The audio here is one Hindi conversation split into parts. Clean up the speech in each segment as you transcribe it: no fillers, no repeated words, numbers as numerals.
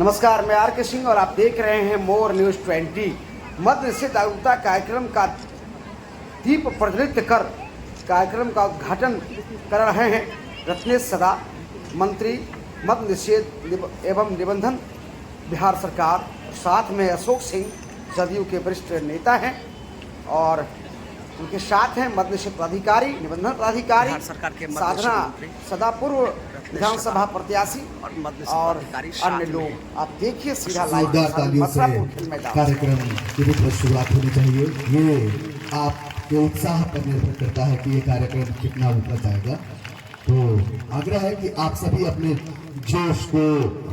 नमस्कार, मैं आर के सिंह और आप देख रहे हैं मोर न्यूज़ 20। मद्य निषेध जागरूकता कार्यक्रम का दीप प्रज्वलित कर कार्यक्रम का उद्घाटन कर रहे हैं रत्नेश सदा, मंत्री मद्य निषेध एवं निबंधन बिहार सरकार। साथ में अशोक सिंह जदयू के वरिष्ठ नेता हैं और उनके साथ हैं मद्य निषेध प्राधिकारी, निबंधन प्राधिकारी सरकार के साधना सदा, पूर्व विधानसभा प्रत्याशी और अन्य लोग। आप देखिए सीधा लाइव कार्यक्रम की शुरुआत होनी चाहिए। ये आपके उत्साह पर निर्भर करता है कि ये कार्यक्रम कितना ऊपर जाएगा। तो आग्रह है कि आप सभी अपने जोश को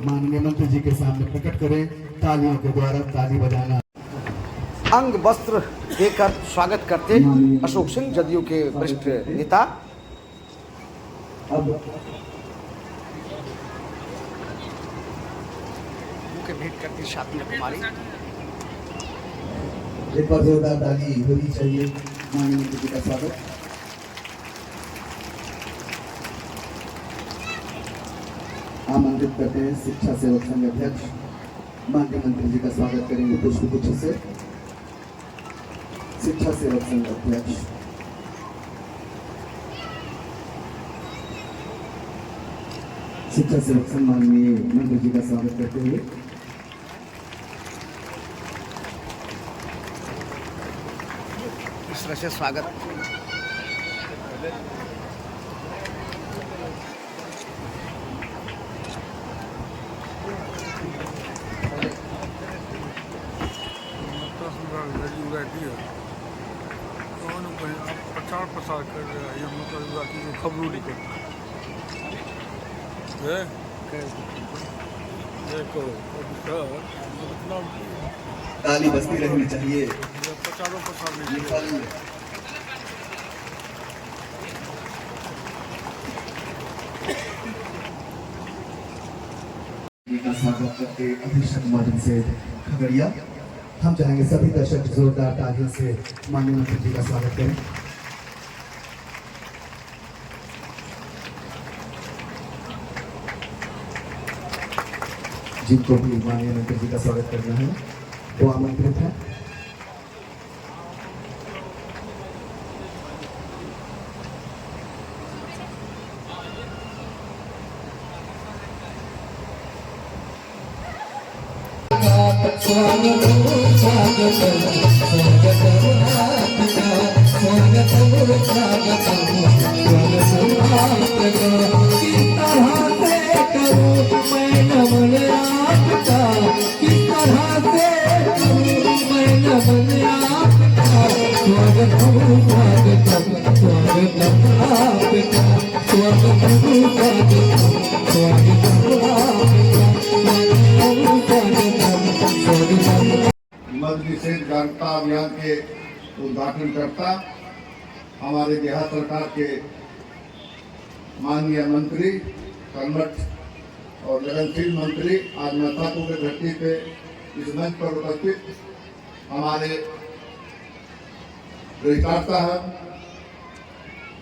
माननीय मंत्री जी के सामने प्रकट करें। तालियों के द्वारा ताली बजाना, अंग वस्त्र देकर स्वागत करते अशोक सिंह जदयू के वरिष्ठ नेता। मुख्य भेंट करती शांति कुमारी। एक बार जोरदार ताली होनी चाहिए माननीय मंत्री जी का स्वागत। आमंत्रित करते हैं शिक्षा सेवक संघ अध्यक्ष माननीय मंत्री जी का स्वागत करेंगे पुष्पगुच्छ से। शिक्षा सेवक संघ अध्यक्ष शिक्षा सेवक संघ माननीय मंत्री जी का स्वागत करते हुए इस तरह से स्वागत प्रचार प्रसार कर रहे हैं। ये मतलब की खबरों लिखो ताली बजती रहनी चाहिए। प्रचारों प्रसार का स्वागत करते अधीक्षक मॉडल से खगड़िया। हम चाहेंगे सभी दर्शक जोरदार तालियों से माननीय मंत्री जी का स्वागत करें। जिनको भी माननीय मंत्री जी का स्वागत करना है वो आमंत्रित है। मद्य निषेध जागरूकता अभियान के उद्घाटन करता हमारे बिहार सरकार के माननीय मंत्री कर्मठ और लगनशील मंत्री आज मिर्जापुर की धरती पे इस मंच पर उपस्थित हमारे रजिस्ट्रार साहब,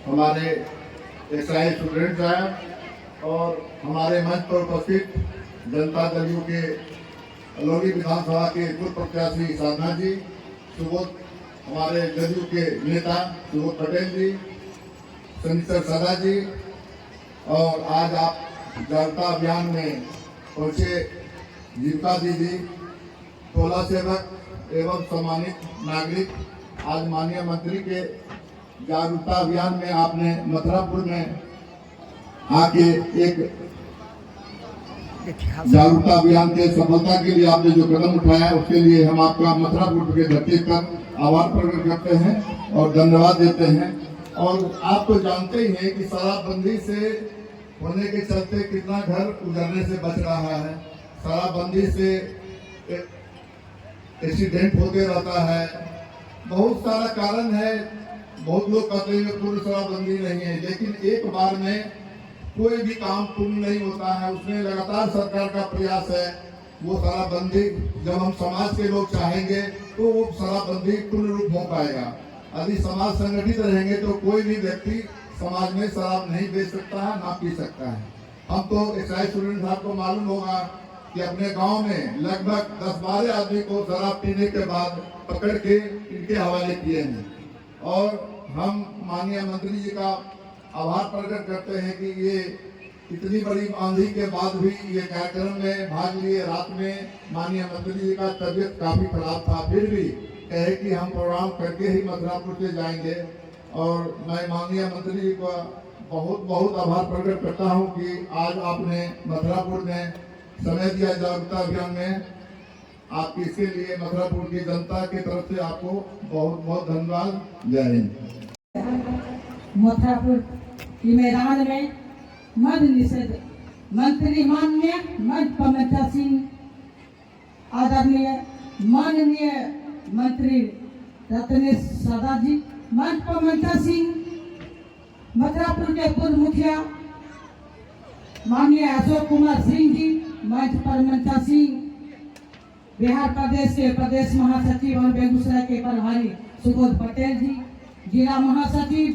हमारे एक्साइज स्टूडेंट साहब और हमारे मंच पर उपस्थित जनता दल यू के अलौली विधानसभा के पूर्व प्रत्याशी साधना जी, सुबोध हमारे जदयू के नेता सुबोध पटेल जी, सनीसर सदा जी, और आज आप जागरूकता अभियान में पहुंचे जीविका दीदी, टोला सेवक एवं सम्मानित नागरिक। आज माननीय मंत्री के जागरूकता अभियान में आपने मथुरापुर में आके एक जागरूकता अभियान के सफलता के लिए आपने जो कदम उठाया उसके लिए हम आपका मथुरापुर के धरती पर आभार प्रकट करते हैं और धन्यवाद देते हैं। और आप तो जानते ही हैं कि शराबबंदी से होने के चलते कितना घर उजड़ने से बच रहा है। शराबबंदी से एक्सीडेंट होते रहता है, बहुत सारा कारण है। बहुत लोग कहते हैं पूर्ण शराबबंदी नहीं है, लेकिन एक बार में कोई भी काम पूर्ण नहीं होता है। उसमें लगातार सरकार का प्रयास है वो शराबबंदी, जब हम समाज के लोग चाहेंगे तो वो शराबबंदी पूर्ण रूप हो पाएगा। यदि समाज संगठित रहेंगे तो कोई भी व्यक्ति समाज में शराब नहीं बेच सकता है, ना पी सकता है। हम तो एक्साइज स्टूडेंट साहब को मालूम होगा कि अपने गांव में लगभग 10-12 आदमी को शराब पीने के बाद पकड़ के इनके हवाले किए हैं। और हम माननीय मंत्री जी का आभार प्रकट करते हैं कि ये इतनी बड़ी आंधी के बाद भी ये कार्यक्रम में भाग लिए। रात में माननीय मंत्री जी का तबीयत काफी खराब था, फिर भी कहे कि हम प्रोग्राम करके ही मथुरापुर से जाएंगे। और मैं माननीय मंत्री जी का बहुत बहुत आभार प्रकट करता हूं कि आज आपने मथुरापुर में समय दिया जागरूकता अभियान में। आपकी इसके लिए मथुरापुर की जनता की तरफ से आपको बहुत बहुत धन्यवाद। जय हिंद। मथुरापुर के मैदान में मद निषेध मंत्री माननीय मद पमता सिंह, आदरणीय माननीय मंत्री रत्नेश सदा जी, मद पमता सिंह, मथुरापुर के पूर्व मुखिया माननीय अशोक कुमार सिंह जी, मद पमता सिंह, बिहार प्रदेश के प्रदेश महासचिव और बेगूसराय के प्रभारी सुबोध पटेल जी, जिला महासचिव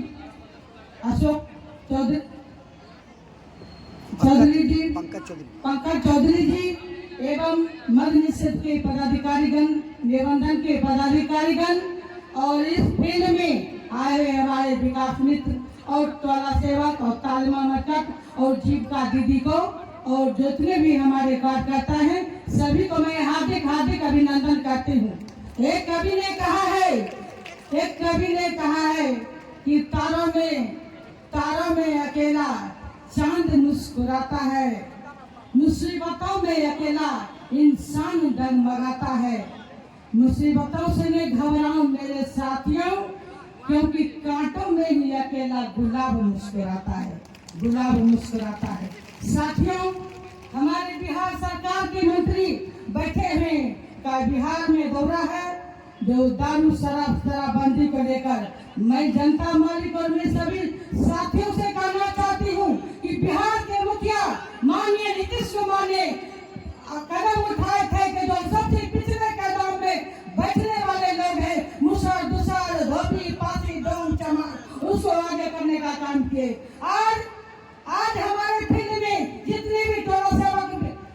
अशोक चौधरी जी, पंकज चौधरी जी एवं मद निषेध के पदाधिकारीगण, निबंधन के पदाधिकारीगण और इस फील्ड में आए हुए हमारे विकास मित्र और टोला सेवक और तालमा मटक और जीविका दीदी को और जितने भी हमारे कार्यकर्ता हैं सभी को मैं हार्दिक हार्दिक अभिनंदन करती हूँ। एक कवि ने कहा है कि तारों में अकेला चांद मुस्कुराता है, मुसीबतों में अकेला इंसान डगमगाता है। मुसीबतों से न घबराओ मेरे साथियों, क्योंकि कांटों में ही अकेला गुलाब मुस्कुराता है, गुलाब मुस्कुराता है। साथियों, हमारे बिहार सरकार के मंत्री बैठे हैं का बिहार में दौरा है जो दारू शराबबंदी को लेकर मैं जनता मालिक और मैं सभी साथियों से कहना चाहती हूँ कि बिहार के मुखिया माननीय नीतीश कुमार ने कदम उठाए थे कि जो सबसे पिछले कदम में बैठने वाले लोग हैं, मुसर दुसर धोबी पासी डोम चमार, उसको आगे करने का काम किए। आज हमारे फील्ड में जितने भी टोला सेवक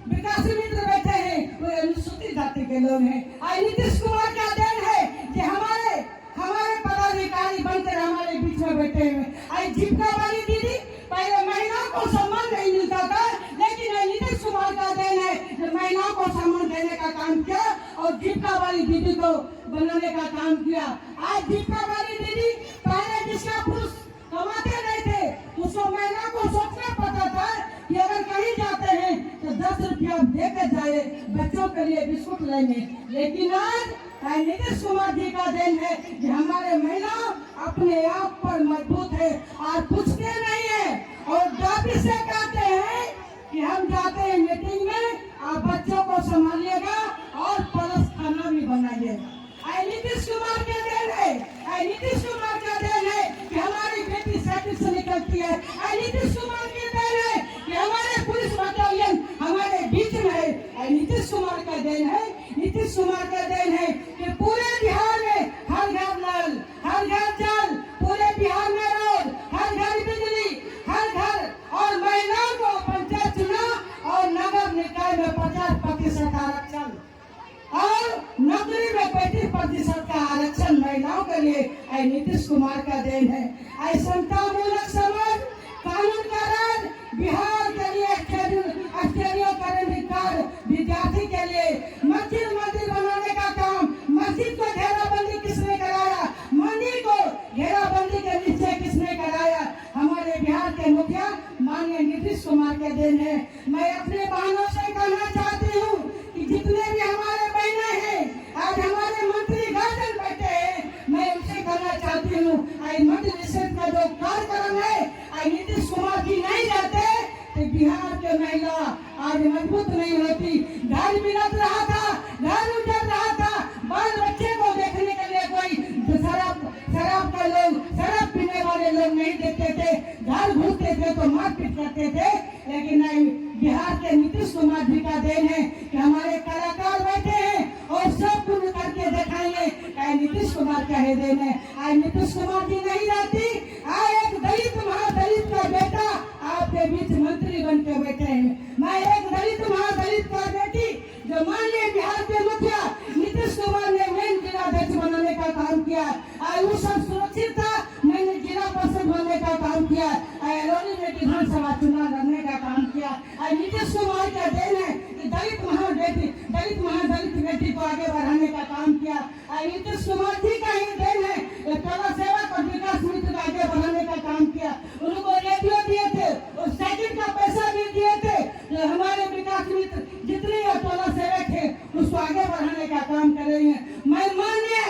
विकास मित्र बैठे हैं वो अनुसूचित जाति के लोग हैं। आज नीतीश कुमार का देन है कि हमारे पदाधिकारी बनकर हमारे बीच में बैठे हुए। आज जीविका वाली दीदी, पहले महिलाओं को सम्मान नहीं मिलता था, लेकिन नीतीश कुमार का देन है कि महिलाओं को सम्मान देने का काम किया और जीविका वाली दीदी को बनाने का काम किया। आज जीविका वाली दीदी पहले जिसका पुरुष कमाते नहीं थे, उसको महिला को सोचना पड़ता था कि अगर कहीं जाते हैं तो 10 रुपया देकर जाए बच्चों के लिए बिस्कुट लेने। लेकिन आज नीतीश कुमार जी का देन है कि हमारे महिला अपने आप पर मजबूत है और पूछते नहीं है और दादी से कहते हैं कि हम जाते हैं मीटिंग में, आप बच्चों को संभालिएगा और परस खाना भी बनाइएगा। नीतीश कुमार का देन है, नीतीश कुमार का देन है कि हमारी बेटी साइकिल से निकलती है। नीतीश कुमार का देन है कि हमारे पुलिस बटालियन हमारे बीच में है। नीतीश कुमार का देन है, नीतीश कुमार का देन है कि पूरे बिहार में हर घर नल, हर घर जल, पूरे बिहार में रोड, हर घर बिजली, हर घर और महिलाओं को पंचायत चुनाव और नगर निकाय में 50% आरक्षण और नौकरी में 35% का आरक्षण महिलाओं के लिए नीतीश कुमार का देन है। समतामूलक समाज, कानून का राज, बिहार के लिए विद्यार्थी के लिए मंदिर बनाने का काम, मस्जिद को घेराबंदी किसने कराया, मंदिर को घेराबंदी के नीचे किसने कराया, हमारे बिहार के मुखिया माननीय नीतीश कुमार के देन है। मैं अपने बहनों से कहना चाहती हूँ कि जितने भी हमारे बहनें हैं, आज हमारे मंत्री गार्जियन बैठे हैं, मैं उनसे कहना चाहती हूँ मद निषेध का जो कार्यक्रम है नीतीश कुमार जी नहीं रहते तो बिहार के महिला आज मजबूत नहीं होती। घर बिगड़ रहा था, घर उजड़ रहा था, बाल बच्चे को देखने के लिए कोई शराब का लोग, शराब पीने वाले लोग नहीं देखते थे, घर घूमते थे तो मारपीट करते थे। लेकिन नहीं, बिहार के नीतीश कुमार जी का देन है कि हमारे कलाकार बैठे हैं और सब कुछ करके दिखाएंगे। नीतीश कुमार का है देन है। आज नीतीश कुमार जी नहीं रहती, एक दलित महादलित का बेटा आपके बीच मंत्री बन के बैठे हैं। मैं एक दलित महादलित का बेटी सोल्यूशन सुरक्षित था। मैंने जिला परिषद बनने का काम किया, अरौली में विधानसभा चुनाव लड़ने का काम किया। नीतीश कुमार का देन है कि दलित महादलित बेटी को आगे बढ़ाने का काम किया। नीतीश कुमार जी का ही देन है, टोला सेवक और विकास मित्र को आगे बढ़ाने का काम किया। उनको रेडियो दिए थे और साइकिल का पैसा भी दिए थे। हमारे विकास मित्र जितने टोला सेवक थे उसको आगे बढ़ाने का काम कर रहे हैं। मैं माननीय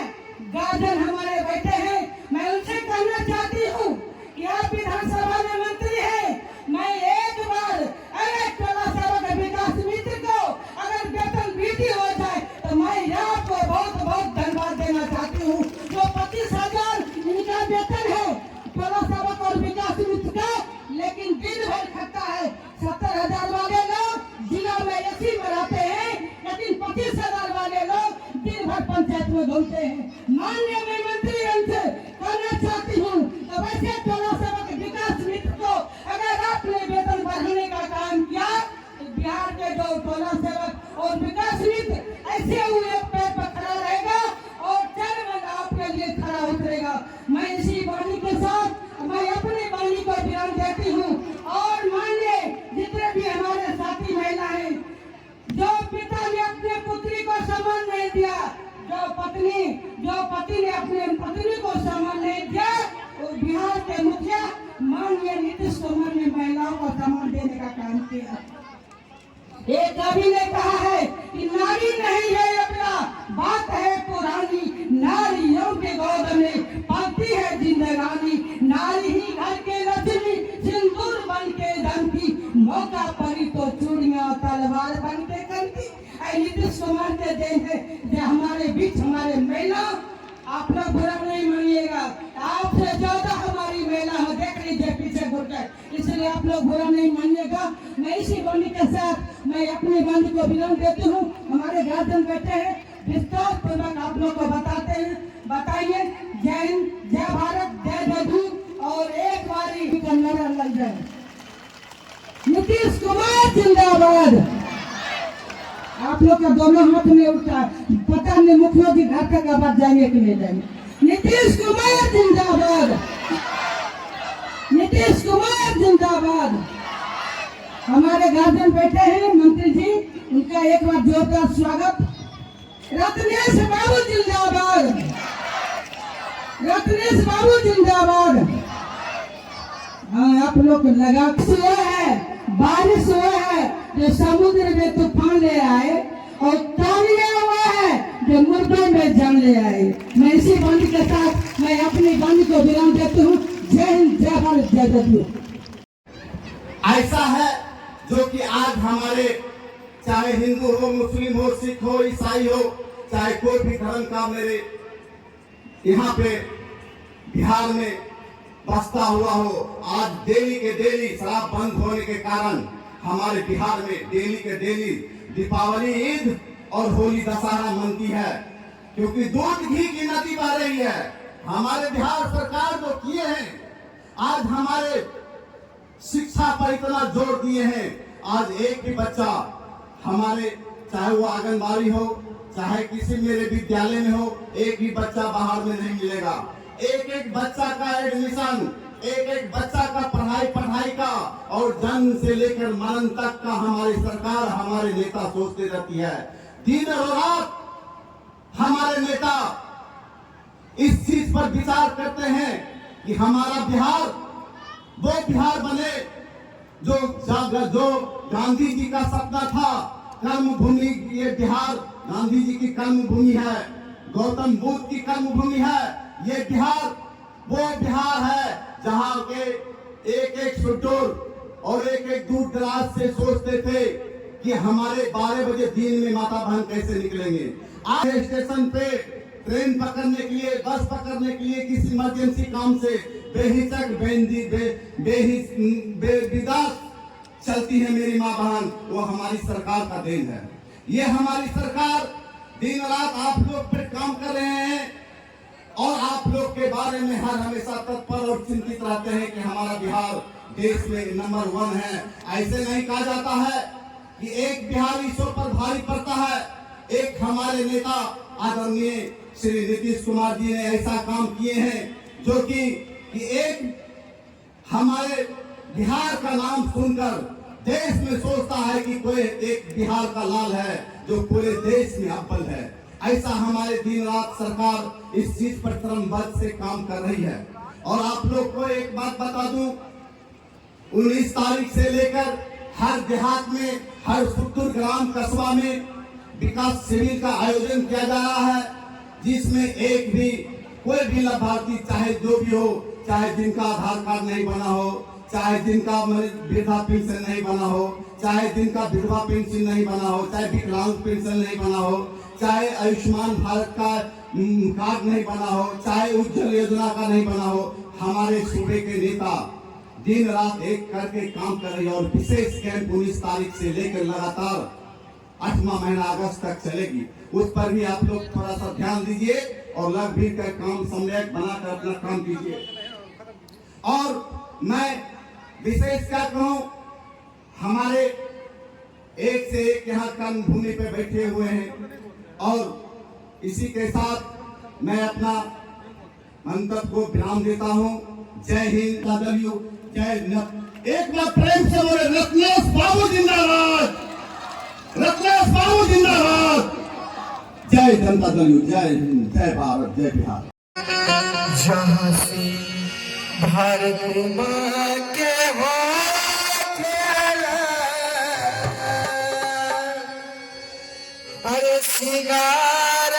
गार्जियन हमारे बैठे हैं, मैं उनसे कहना चाहती हूँ कि आप विधानसभा में मंत्री हैं, मैं एक बार अगर टोला सेवक विकास मित्र को अगर वेतन वृद्धि हो जाए तो मैं आपको बहुत बहुत धन्यवाद देना चाहती हूँ। जो 25,000 इनका वेतन है टोला सेवक और विकास मित्र का, लेकिन दिन भर खटता है। 70,000 वाले लोग जिला में एसी में रहते हैं, लेकिन 25,000 वाले लोग दिन भर पंचायत में घूमते हैं। माननीय मैं मंत्री उनसे कहना चाहती हूँ तो वैसे टोला सेवक विकास मित्र को अगर आपने वेतन बढ़ाने का काम किया तो बिहार के जो टोला सेवक और विकास मित्र ऐसे हुए एक पैर पर खड़ा रहेगा और चरण आपके लिए खड़ा उतरेगा। मैं इसी वाणी के साथ मैं अपनी वाणी को विराम देती हूँ। और माननीय जितने भी हमारे साथी महिलाएं, जो पिता ने अपने पुत्री को सम्मान नहीं दिया, जो पति ने अपने पत्नी को सम्मान नहीं दिया, वो बिहार के मुखिया माननीय नीतीश कुमार ने महिलाओं को सम्मान देने का काम किया। एक कवि ने कहा है कि नारी नहीं है अपना, बात है पुरानी, नारियों के गोद में पाती है जिंदगानी, नारी ही घर के लक्ष्मी, सिंदूर बन के दमकी, मौका पड़ी तो चूड़ियां तलवार बन के करती। नीतीश कुमार के देन है जो हमारे बीच हमारे महिला, आप लोग बुरा नहीं मानिएगा, आपसे ज्यादा हमारी महिला हो, देख लीजिए पीछे घुटकर, इसलिए आप लोग बुरा नहीं मानिएगा। मैं इसी वाणी के साथ मैं अपनी वाणी को विराम देती हूँ। हमारे गार्जियन बैठे हैं, विस्तार पूर्वक आप लोग को बताते हैं, बताइए। जय हिंद, जय भारत, जय जदू और एक बारी नारा लग जाए। नीतीश कुमार जिंदाबाद। आप लोग का दोनों हाथ में उठा, पता नहीं मुखियों की घर तक आवाज जाएंगे कि नहीं जाएंगे। नीतीश कुमार जिंदाबाद, नीतीश कुमार जिंदाबाद। हमारे गार्जियन बैठे हैं, मंत्री जी, उनका एक बार जोरदार स्वागत। रत्नेश बाबू जिंदाबाद, रत्नेश बाबू जिंदाबाद। हाँ, आप लोग लगा हुआ है, बारिश हुआ है जो समुद्र में तूफान ले आए और तालियां हुआ है जो मुर्दों में जान ले आए। मैं इसी वाणी के साथ मैं अपनी वाणी को विराम देती हूँ। जय हिंद, जय भारत, जय जदयू। ऐसा है जो कि आज हमारे चाहे हिंदू हो, मुस्लिम हो, सिख हो, ईसाई हो, चाहे कोई भी धर्म का मेरे यहाँ पे बिहार में बसता हुआ हो, आज डेली के डेली शराब बंद होने के कारण हमारे बिहार में डेली के डेली दीपावली, ईद और होली, दशहरा मनती है, क्योंकि दूध घी की नदी बह रही है। हमारे बिहार सरकार जो किए हैं, आज हमारे शिक्षा पर इतना जोर दिए हैं, आज एक भी बच्चा हमारे, चाहे वो आंगनबाड़ी हो, चाहे किसी मेरे विद्यालय में हो, एक भी बच्चा बाहर में नहीं मिलेगा। एक एक बच्चा का एडमिशन, एक एक बच्चा का पढ़ाई का और जन्म से लेकर मरण तक का हमारी सरकार, हमारे नेता सोचते रहती है। दिन और रात हमारे नेता इस चीज पर विचार करते हैं कि हमारा बिहार वो बिहार बने जो गांधी जी का सपना था। कर्म भूमि, ये बिहार गांधी जी की कर्म भूमि है, गौतम बुद्ध की कर्म भूमि है। ये बिहार वो बिहार है जहाँ के एक एक सुडोर और एक एक दूर दराज से सोचते थे कि हमारे 12 बजे दिन में माता बहन कैसे निकलेंगे। आज स्टेशन पे ट्रेन पकड़ने के लिए, बस पकड़ने के लिए, किसी इमरजेंसी काम से बेहिचक बेविदास चलती है मेरी माँ बहन, वो हमारी सरकार का देन है। ये हमारी सरकार दिन रात आप लोग पे काम कर रहे हैं और आप लोग के बारे में हर हमेशा तत्पर और चिंतित रहते हैं कि हमारा बिहार देश में नंबर 1 है। ऐसे नहीं कहा जाता है कि एक बिहार ईश्वर पर भारी पड़ता है। एक हमारे नेता आदरणीय श्री नीतीश कुमार जी ने ऐसा काम किए हैं जो कि एक हमारे बिहार का नाम सुनकर देश में सोचता है कि कोई एक बिहार का लाल है जो पूरे देश में अव्वल है। ऐसा हमारे दिन रात सरकार इस चीज पर क्रमबद्ध से काम कर रही है। और आप लोग को एक बात बता दूं, 19 तारीख से लेकर हर देहात में, हर सुतुर ग्राम कस्बा में विकास शिविर का आयोजन किया जा रहा है, जिसमें एक भी कोई भी लाभार्थी चाहे जो भी हो, चाहे जिनका आधार कार्ड नहीं बना हो, चाहे जिनका वृद्धा पेंशन नहीं बना हो, चाहे जिनका विधवा पेंशन नहीं बना हो, चाहे विकलांग पेंशन नहीं बना हो, चाहे आयुष्मान भारत का कार्ड नहीं बना हो, चाहे उज्जवल योजना का नहीं बना हो, हमारे सूबे के नेता दिन रात एक करके काम कर रही है। और विशेष कैंप 19 तारीख से लेकर लगातार 8वां महीना अगस्त तक चलेगी। उस पर भी आप लोग थोड़ा सा ध्यान दीजिए और लग भीड़ कर काम समन्वयक बनाकर अपना काम कीजिए। और मैं विशेष क्या कहूं, हमारे एक से एक यहाँ कर्म भूमि पे बैठे हुए हैं और इसी के साथ मैं अपना मंतव्य को विराम देता हूं। जय हिंद, जय एक बार प्रेम से बोले रत्नेश बाबू जिंदाबाद, रत्नेश बाबू जिंदाबाद। जय जनता दल यू, जय हिंद, जय भारत, जय बिहार। जहाँ से भारत माँ के हो खेला, अरे सिंगार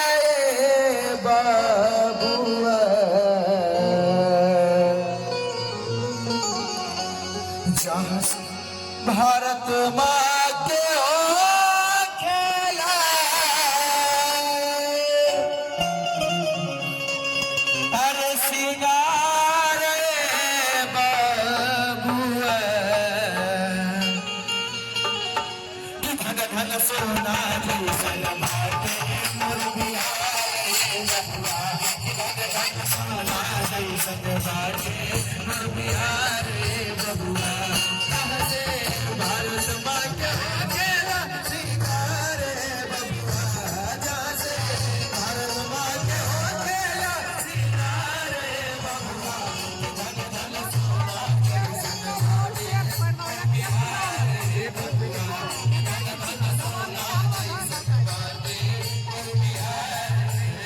बाबुआ, जहाँ से भारत माँ के हो खेला, अरे सिंगार बाबुआ, कि धन धन सोना जी सलमार के मुर्गिया रे बबुआ, कि धन धन सोना जी सलमार के मुर्गिया रे बबुआ, कहाँ से भारत माँ के हो खेला सिंगार बबुआ, जहाँ से भारत माँ के हो खेला सिंगार बबुआ, कि धन धन सोना जी सलमार के मुर्गिया रे बबुआ, कि धन धन सोना जी सलमार के मुर्गिया रे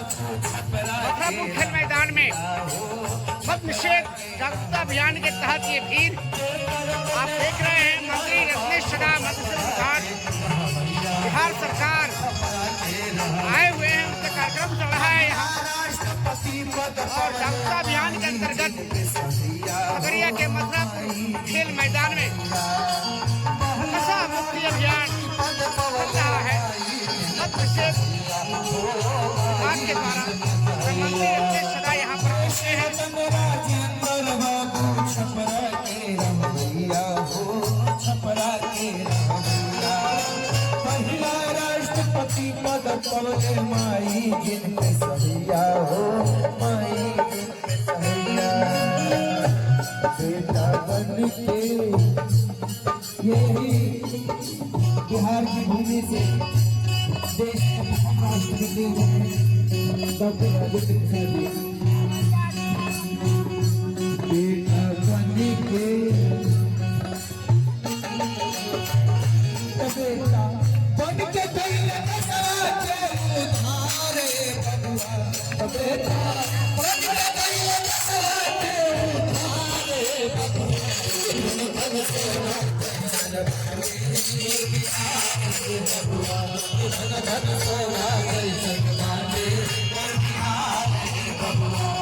मथुरापुर खेल मैदान में मद निषेध जागरूकता अभियान के तहत ये भीड़ आप देख रहे हैं। मंत्री रत्नेश शर्मा मत्स्य विभाग बिहार सरकार आए हुए हैं, उनका कार्यक्रम चल रहा है यहाँ और जागरूकता अभियान के अंतर्गत खगड़िया के मथुरापुर खेल मैदान में नशा मुक्ति अभियान चल रहा है। मद निषेध विभाग के द्वारा मंत्री रत्नेश शर्मा यहाँ पर पहुंचे हैं। महिला राष्ट्रपति पद पवले माई जिनके सहिया हो, माई जिनके सहिया, बेटा बन के यही बिहार की भूमि से देश के राष्ट्रपति डॉक्टर राजेंद्र प्रसाद जी, बेटा बन के बेटा बन के दैले साथे उधारे बबुआ, बेटा बन के दैले साथे उधारे बबुआ, धन धन सोना जैसन माने बबुआ।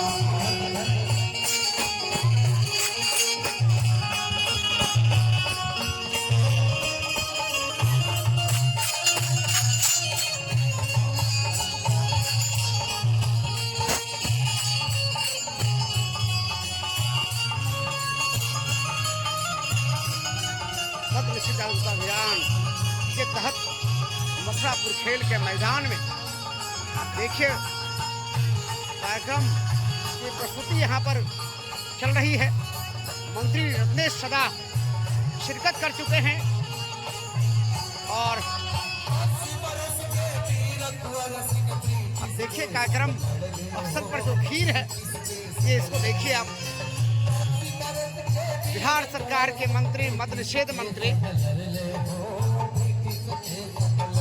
नशे जागरूकता अभियान के तहत मथुरापुर खेल के मैदान में आप देखिए कार्यक्रम की प्रस्तुति यहाँ पर चल रही है। मंत्री रत्नेश सदा शिरकत कर चुके हैं और अब देखिए कार्यक्रम अवसर पर जो भीड़ है ये इसको देखिए आप। बिहार सरकार के मंत्री मद्य निषेध मंत्री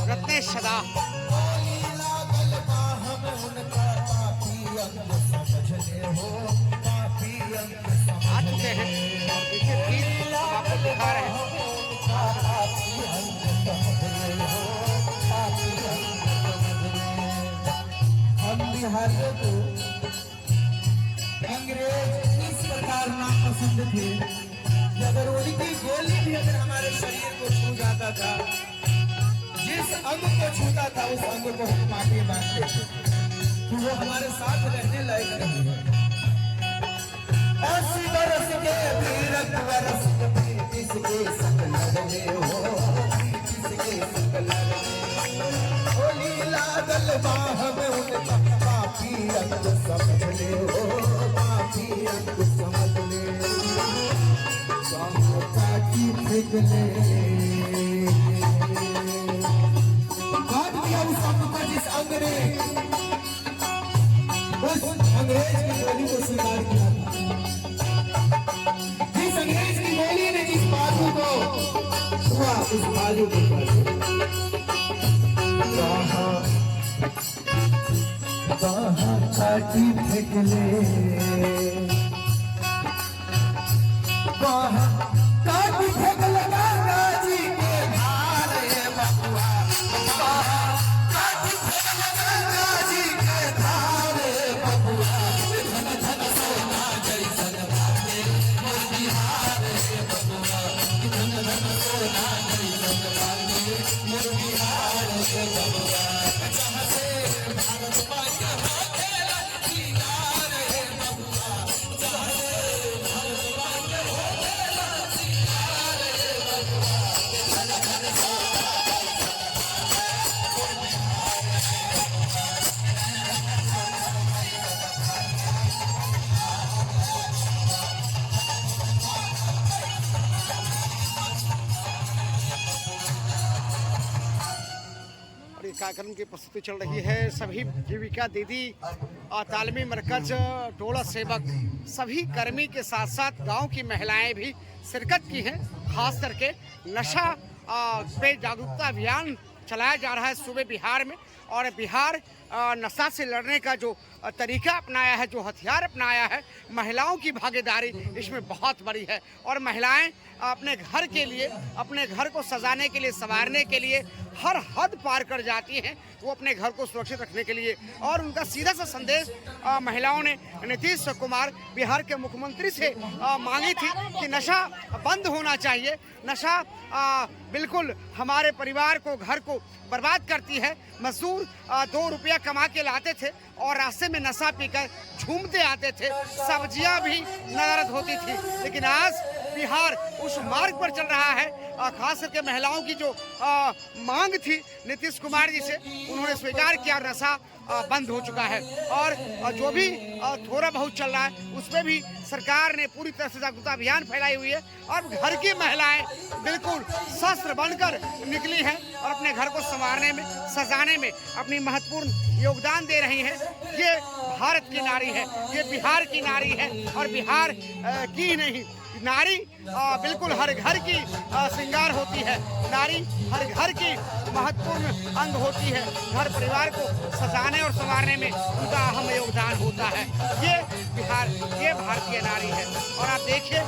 रत्नेश सदा आ चुके हैं। देखिए भीड़ आपको दिखा रहे हैं। हम बिहारियों को अंग्रेज इस प्रकार ना पसंद थे कि अगर उनकी गोली भी अगर हमारे शरीर को छू जाता था, जिस अंग को छूता था उस अंग को हम माटी बांटते थे कि वो हमारे साथ रहने लायक नहीं है। 80 बरस के वीरत बरस किसके संग लड़ने हो, किसके संग लड़ने होली लागल बाह में उनका पापी अंग समझ ले हो, पापी अंग समझ ले सांप काटी फेंक ले। काट दिया उस अंग को जिस अंग ने उस अंग्रेज की गोली को स्वीकार किया था, जिस अंग्रेज की गोली ने जिस बाजू को छुआ उस बाजू को काटी फेंक ले, काटी फेंक लगा गाजी के धार बबुआ, काटी फेंक लगा गाजी के धार बबुआ, धन धन सोना जैसन बाटे मोर बिहार बबुआ, धन धन सोना जैसन बाटे मोर बिहार बबुआ। जहाँ से भारत माता होखेला सिंगार बबुआ, जहाँ से भारत माता होखेला सिंगार बबुआ, धन धन सोना और ये कार्यक्रम की प्रस्तुति चल रही है। सभी जीविका दीदी तालीमी मरकज टोला सेवक सभी कर्मी के साथ साथ गांव की महिलाएं भी शिरकत की हैं। खास करके नशा पे जागरूकता अभियान चलाया जा रहा है सूबे बिहार में और बिहार नशा से लड़ने का जो तरीका अपनाया है, जो हथियार अपनाया है, महिलाओं की भागीदारी इसमें बहुत बड़ी है। और महिलाएं अपने घर के लिए, अपने घर को सजाने के लिए, संवारने के लिए हर हद पार कर जाती हैं, वो अपने घर को सुरक्षित रखने के लिए। और उनका सीधा सा संदेश महिलाओं ने नीतीश कुमार बिहार के मुख्यमंत्री से मांगी थी कि नशा बंद होना चाहिए। नशा बिल्कुल हमारे परिवार को, घर को बर्बाद करती है। मजदूर 2 रुपया कमा के लाते थे और रास्ते में नशा पीकर झूमते आते थे, सब्जियां भी नदारद होती थी। लेकिन आज बिहार उस मार्ग पर चल रहा है। खास करके महिलाओं की जो मांग थी नीतीश कुमार जी से, उन्होंने स्वीकार किया, नशा बंद हो चुका है। और जो भी थोड़ा बहुत चल रहा है उसमें भी सरकार ने पूरी तरह से जागरूकता अभियान फैलाई हुई है। और घर की महिलाएं बिल्कुल शस्त्र बनकर निकली हैं और अपने घर को संवारने में, सजाने में अपनी महत्वपूर्ण योगदान दे रही हैं। ये भारत की नारी है, ये बिहार की नारी है। और बिहार की ही नहीं, नारी बिल्कुल हर घर की श्रृंगार होती है। नारी हर घर की महत्वपूर्ण अंग होती है। घर परिवार को सजाने और संवारने में उनका अहम योगदान होता है। ये बिहार, ये भारतीय नारी है। और आप देखिए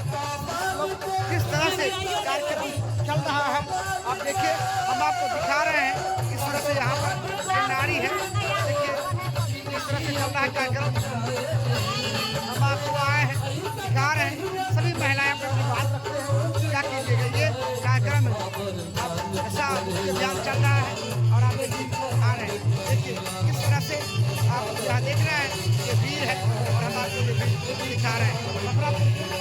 किस तरह से कार्यक्रम चल रहा है। आप देखिए, हम आपको दिखा रहे हैं किस तरह से यहाँ पर ये नारी है। देखिए किस तरह से चल रहा है कार्यक्रम, हम आपको आए हैं दिखा रहे हैं। सभी महिलाएं अपनी बात रखते हैं, क्या कीजिएगा। ये कार्यक्रम अब ऐसा अभियान चल रहा है और आप दिखा रहे हैं। देखिए किस तरह से आप यहाँ देख रहे हैं, ये वीर है और हम आपको दिखा रहे हैं।